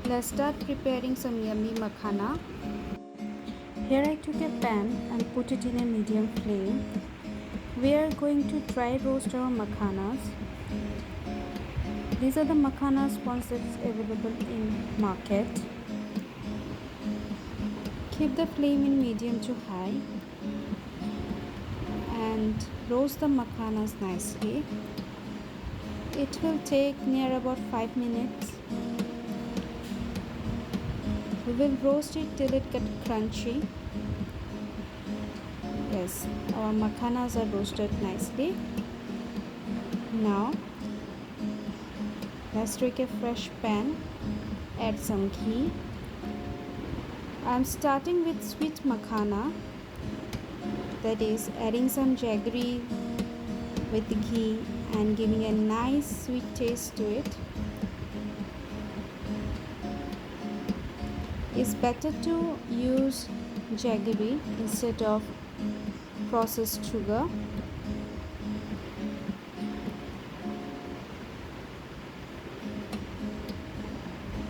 Let's start preparing some yummy makhana. Here I took a pan and put it in a medium flame. We are going to dry roast our makhanas. These are the makhanas ones that's available in market. Keep the flame in medium to high and roast the makhanas nicely. It will take near about 5 minutes. We will roast it till it gets crunchy. Yes, our makhanas are roasted nicely. Now, let's take a fresh pan, add some ghee. I am starting with sweet makhana, that is adding some jaggery with the ghee and giving a nice sweet taste to it. It's better to use jaggery instead of processed sugar.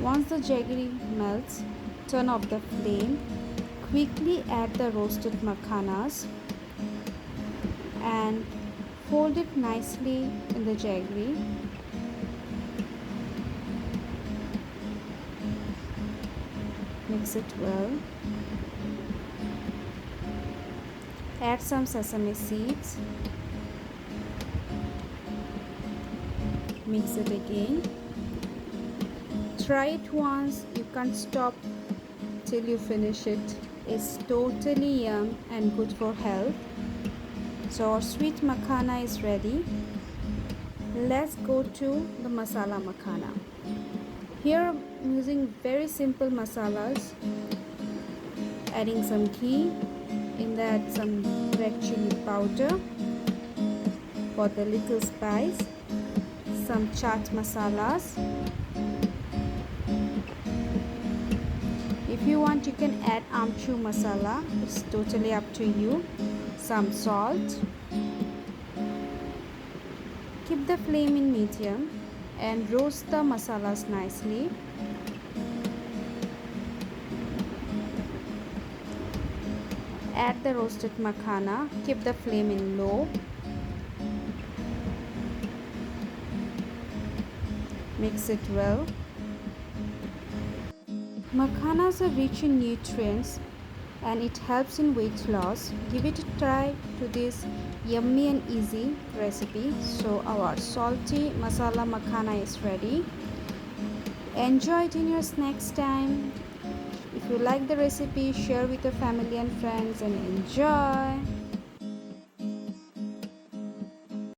Once the jaggery melts, turn off the flame. Quickly add the roasted makhanas and fold it nicely in the jaggery. Mix it well. Add some sesame seeds. Mix it again. Try it once, you can't stop till you finish it. It's totally yum and good for health. So our sweet makhana is ready. Let's go to the masala makhana. Here I'm using very simple masalas. Adding some ghee, in that some red chili powder for the little spice, some chaat masalas. If you want, you can add amchur masala, it's totally up to you. Some salt. Keep the flame in medium and roast the masalas nicely. Add the roasted makhana. Keep the flame in low. Mix it well. Makhanas are rich in nutrients and it helps in weight loss. Give it a try to this yummy and easy recipe. So our salty masala makhana is ready. Enjoy it in your snacks time. If you like the recipe, share with your family and friends and enjoy.